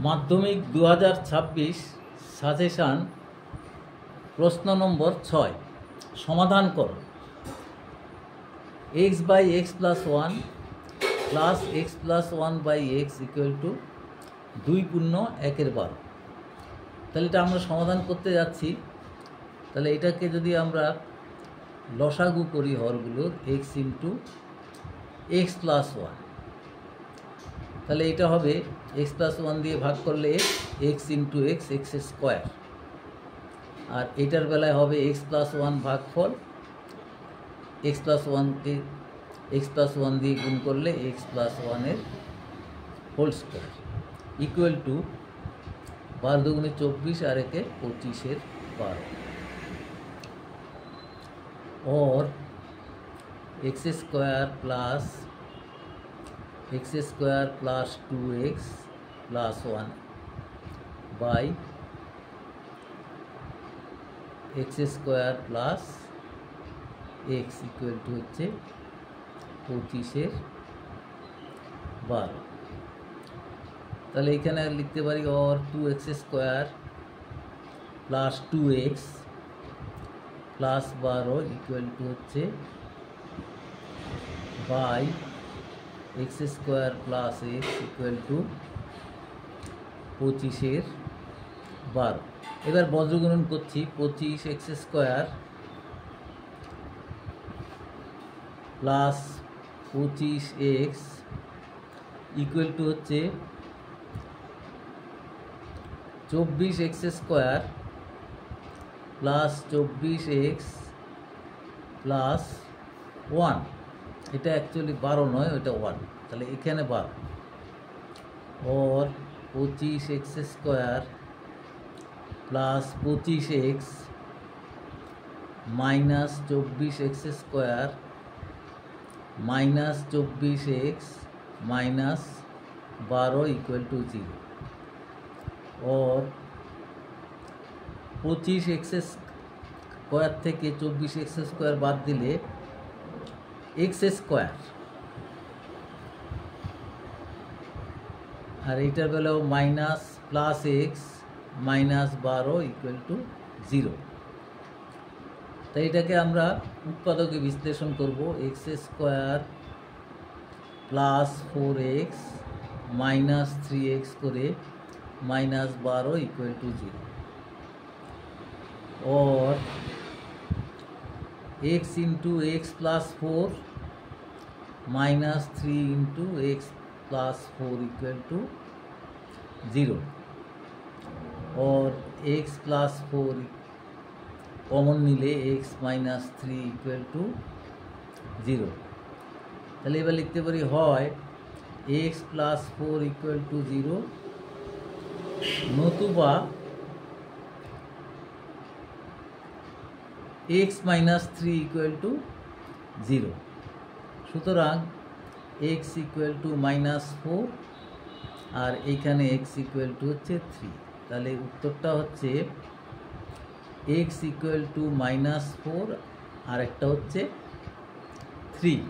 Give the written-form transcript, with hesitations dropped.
মাধ্যমিক 2026 সাজেশান প্রশ্ন নম্বর 6 সমাধান করো। x by x plus 1 plus x plus 1 by x equal to 2 পূর্ণ 1 বার। তাহলে এটা আমরা সমাধান করতে যাচ্ছি। তাহলে এটাকে যদি আমরা লসাগু করি হরগুলোর x ইন্টু x প্লাস 1, তাহলে এটা হবে x প্লাস 1 দিয়ে ভাগ করলে x into x x square, আর এটার বেলায় হবে x প্লাস 1 ভাগফল x প্লাস 1কে x প্লাস 1 দিয়ে গুণ করলে x plus 1 whole square equal to 12 দুগুণে 24 আর একে 25 12, और x square plus 2x plus 1 by x square plus x equal to হচ্ছে 25 12। তাহলে এখানে লিখতে পারি और 2x square plus 2x plus 12 equal to হচ্ছে by x square plus x equal to 25 12। এবার বজ্রগুণন করছি 25 x square plus 25 x equal to হচ্ছে 24 x square plus 24 x plus 1, এটা অ্যাকচুয়ালি 12 নয়, ওইটা 1, তাহলে এখানে 12 और 25 x square plus 25 x minus 24 x square minus 24 x minus 12 equal to 0, और 25 एक्स स्क्वायर থেকে 24 एक्स स्क्वायर বাদ দিলে एक्स स्क्वायर और एटार बेलाओ minus plus x minus 12 equal to 0। तो एटाके आमरा उत्पादके विश्लेषण करब x square plus 4x minus 3x करे माइनस 12 इक्वल टू 0, और x into x plus 4 minus 3 into x plus 4 equal to 0, और x प्लस 4 कमन निले x माइनस 3 इक्वल टू 0। তাহলে এবার লিখতে পারি হয় x প্লাস 4 ইকুয়াল টু 0 নতুবা x माइनस 3 इक्वल टू 0। সুতরাং x इक्वल टू माइनस 4 और এখানে x इक्वल टू হচ্ছে 3, তাহলে উত্তরটা হচ্ছে x इक्वल टू माइनस 4 আর একটা হচ্ছে 3।